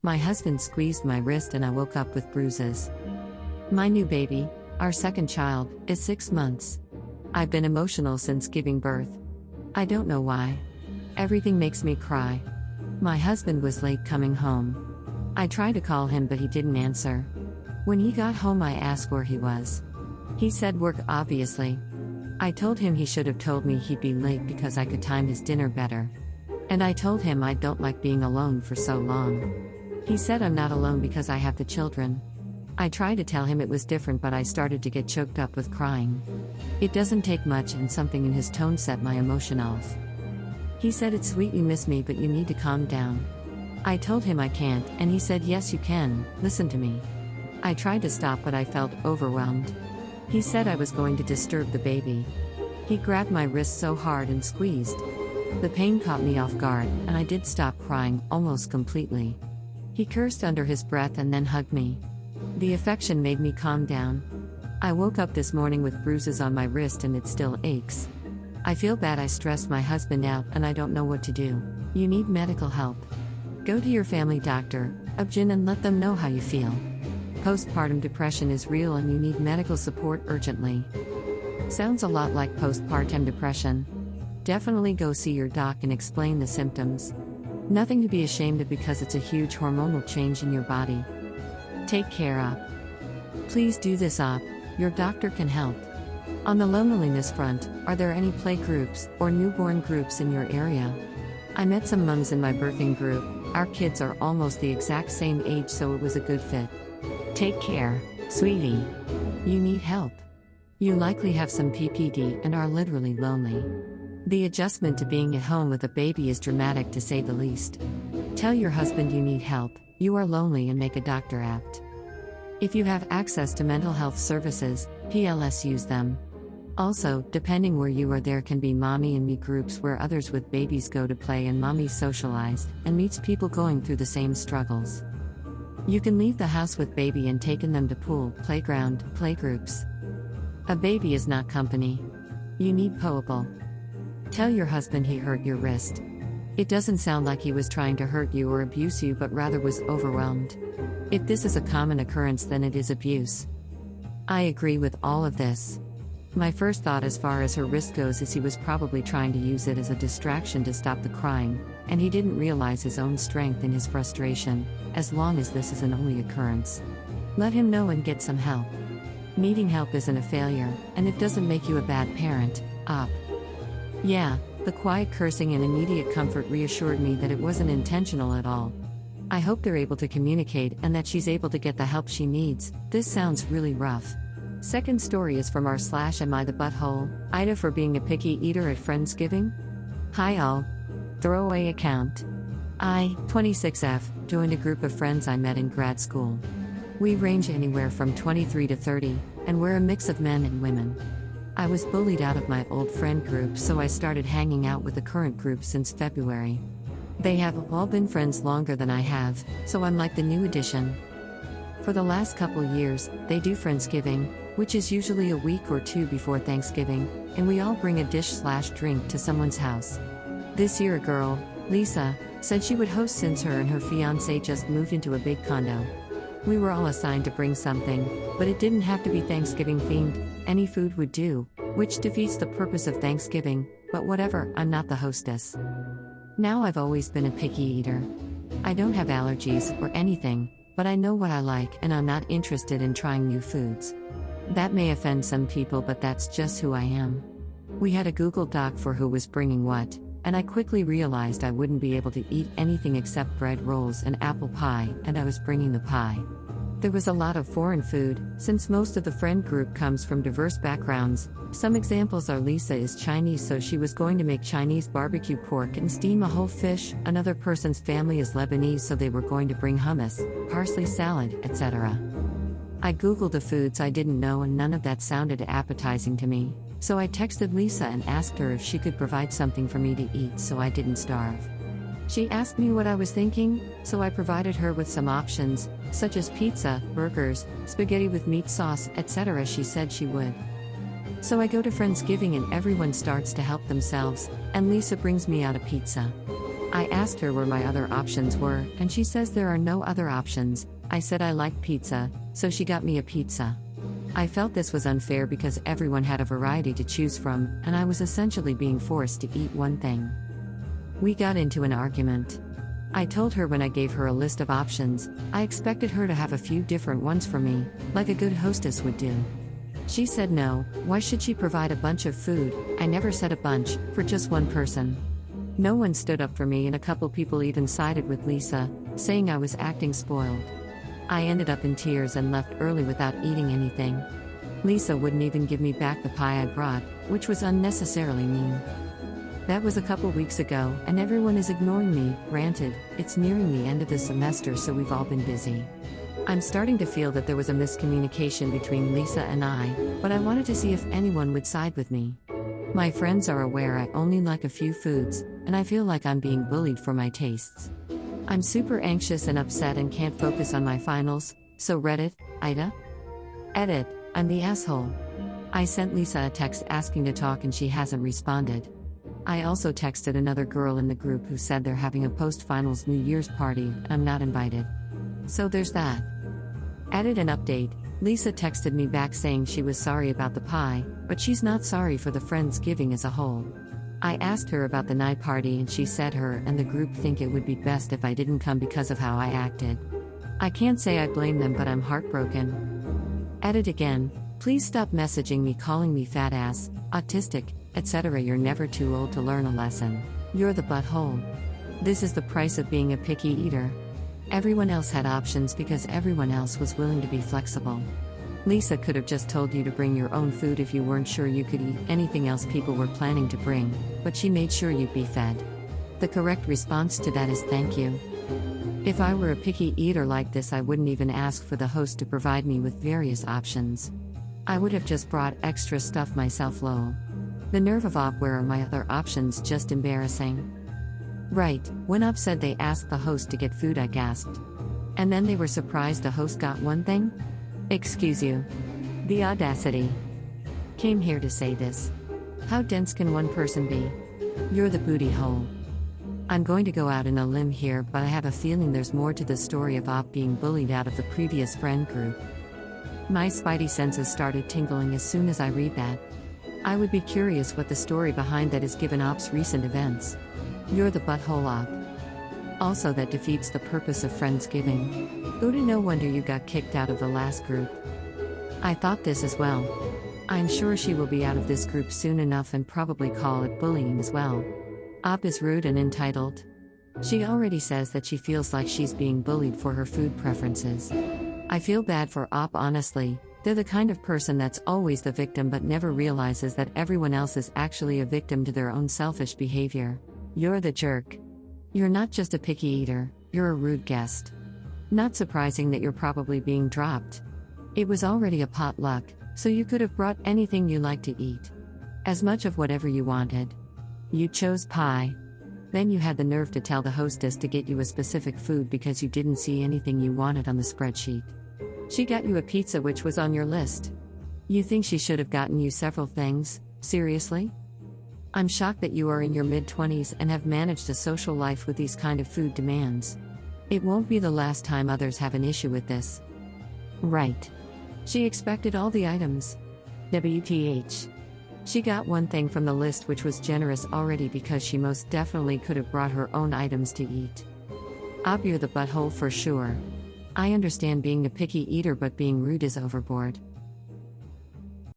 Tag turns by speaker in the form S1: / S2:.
S1: My husband squeezed my wrist and I woke up with bruises. My new baby, our second child, is 6 months. I've been emotional since giving birth. I don't know why. Everything makes me cry. My husband was late coming home. I tried to call him but he didn't answer. When he got home I asked where he was. He said work obviously. I told him he should have told me he'd be late because I could time his dinner better. And I told him I don't like being alone for so long. He said I'm not alone because I have the children. I tried to tell him it was different but I started to get choked up with crying. It doesn't take much and something in his tone set my emotion off. He said it's sweet you miss me but you need to calm down. I told him I can't and he said yes you can, listen to me. I tried to stop but I felt overwhelmed. He said I was going to disturb the baby. He grabbed my wrist so hard and squeezed. The pain caught me off guard and I did stop crying almost completely. He cursed under his breath and then hugged me. The affection made me calm down. I woke up this morning with bruises on my wrist and it still aches. I feel bad I stressed my husband out and I don't know what to do. You need medical help. Go to your family doctor, OB/GYN, and let them know how you feel. Postpartum depression is real and you need medical support urgently. Sounds a lot like postpartum depression. Definitely go see your doc and explain the symptoms. Nothing to be ashamed of because it's a huge hormonal change in your body. Take care OB. Please do this OB, your doctor can help. On the loneliness front, are there any play groups or newborn groups in your area? I met some mums in my birthing group. Our kids are almost the exact same age so it was a good fit. Take care, sweetie. You need help. You likely have some PPD and are literally lonely. The adjustment to being at home with a baby is dramatic to say the least. Tell your husband you need help, you are lonely, and make a doctor act. If you have access to mental health services, PLS, use them. Also, depending where you are, there can be mommy and me groups where others with babies go to play and mommy socialize and meets people going through the same struggles. You can leave the house with baby and taken them to pool, playground, playgroups. A baby is not company. You need poable. Tell your husband he hurt your wrist. It doesn't sound like he was trying to hurt you or abuse you but rather was overwhelmed. If this is a common occurrence then it is abuse. I agree with all of this. My first thought as far as her wrist goes is he was probably trying to use it as a distraction to stop the crying, and he didn't realize his own strength in his frustration, as long as this is an only occurrence. Let him know and get some help. Needing help isn't a failure, and it doesn't make you a bad parent, OB. Yeah, the quiet cursing and immediate comfort reassured me that it wasn't intentional at all. I hope they're able to communicate and that she's able to get the help she needs. This sounds really rough. Second story is from r/AmITheButthole, Ida, for being a picky eater at Friendsgiving. Hi all. Throwaway account. I, 26F, joined a group of friends I met in grad school. We range anywhere from 23 to 30, and we're a mix of men and women. I was bullied out of my old friend group so I started hanging out with the current group since February. They have all been friends longer than I have, so I'm like the new addition. For the last couple years, they do Friendsgiving, which is usually a week or two before Thanksgiving, and we all bring a dish/drink to someone's house. This year a girl, Lisa, said she would host since her and her fiancé just moved into a big condo. We were all assigned to bring something, but it didn't have to be Thanksgiving themed, any food would do, which defeats the purpose of Thanksgiving, but whatever, I'm not the hostess. Now I've always been a picky eater. I don't have allergies or anything, but I know what I like and I'm not interested in trying new foods. That may offend some people but that's just who I am. We had a Google Doc for who was bringing what, and I quickly realized I wouldn't be able to eat anything except bread rolls and apple pie, and I was bringing the pie. There was a lot of foreign food, since most of the friend group comes from diverse backgrounds. Some examples are Lisa is Chinese so she was going to make Chinese barbecue pork and steam a whole fish, another person's family is Lebanese so they were going to bring hummus, parsley salad, etc. I googled the foods I didn't know and none of that sounded appetizing to me, so I texted Lisa and asked her if she could provide something for me to eat so I didn't starve. She asked me what I was thinking, so I provided her with some options, such as pizza, burgers, spaghetti with meat sauce, etc. She said she would. So I go to Friendsgiving and everyone starts to help themselves, and Lisa brings me out a pizza. I asked her where my other options were, and she says there are no other options. I said I like pizza, so she got me a pizza. I felt this was unfair because everyone had a variety to choose from, and I was essentially being forced to eat one thing. We got into an argument. I told her when I gave her a list of options, I expected her to have a few different ones for me, like a good hostess would do. She said no, why should she provide a bunch of food, I never said a bunch, for just one person. No one stood up for me and a couple people even sided with Lisa, saying I was acting spoiled. I ended up in tears and left early without eating anything. Lisa wouldn't even give me back the pie I brought, which was unnecessarily mean. That was a couple weeks ago, and everyone is ignoring me. Granted, it's nearing the end of the semester, so we've all been busy. I'm starting to feel that there was a miscommunication between Lisa and I, but I wanted to see if anyone would side with me. My friends are aware I only like a few foods, and I feel like I'm being bullied for my tastes. I'm super anxious and upset and can't focus on my finals, so Reddit, AmITheA? Edit, I'm the asshole. I sent Lisa a text asking to talk and she hasn't responded. I also texted another girl in the group who said they're having a post-finals New Year's party, and I'm not invited. So there's that. Added an update, Lisa texted me back saying she was sorry about the pie, but she's not sorry for the Friendsgiving as a whole. I asked her about the night party and she said her and the group think it would be best if I didn't come because of how I acted. I can't say I blame them, but I'm heartbroken. Edit again, please stop messaging me calling me fat ass, autistic, etc. You're never too old to learn a lesson. You're the butthole. This is the price of being a picky eater. Everyone else had options because everyone else was willing to be flexible. Lisa could have just told you to bring your own food if you weren't sure you could eat anything else people were planning to bring, but she made sure you'd be fed. The correct response to that is thank you. If I were a picky eater like this, I wouldn't even ask for the host to provide me with various options. I would have just brought extra stuff myself. Lol. The nerve of where are my other options, just embarrassing. Right, when Op said they asked the host to get food, I gasped. And then they were surprised the host got one thing? Excuse you. The audacity. Came here to say this. How dense can one person be? You're the booty hole. I'm going to go out on a limb here, but I have a feeling there's more to the story of Op being bullied out of the previous friend group. My spidey senses started tingling as soon as I read that. I would be curious what the story behind that is given Op's recent events. You're the butthole, Op. Also, that defeats the purpose of Friendsgiving. Oda, no wonder you got kicked out of the last group. I thought this as well. I'm sure she will be out of this group soon enough and probably call it bullying as well. Op is rude and entitled. She already says that she feels like she's being bullied for her food preferences. I feel bad for Op, honestly. They're the kind of person that's always the victim but never realizes that everyone else is actually a victim to their own selfish behavior. You're the jerk. You're not just a picky eater, you're a rude guest. Not surprising that you're probably being dropped. It was already a potluck, so you could have brought anything you like to eat. As much of whatever you wanted. You chose pie. Then you had the nerve to tell the hostess to get you a specific food because you didn't see anything you wanted on the spreadsheet. She got you a pizza which was on your list. You think she should have gotten you several things? Seriously? I'm shocked that you are in your mid-20s and have managed a social life with these kind of food demands. It won't be the last time others have an issue with this. Right. She expected all the items. WTH. She got one thing from the list which was generous already because she most definitely could have brought her own items to eat. You're the butthole for sure. I understand being a picky eater, but being rude is overboard.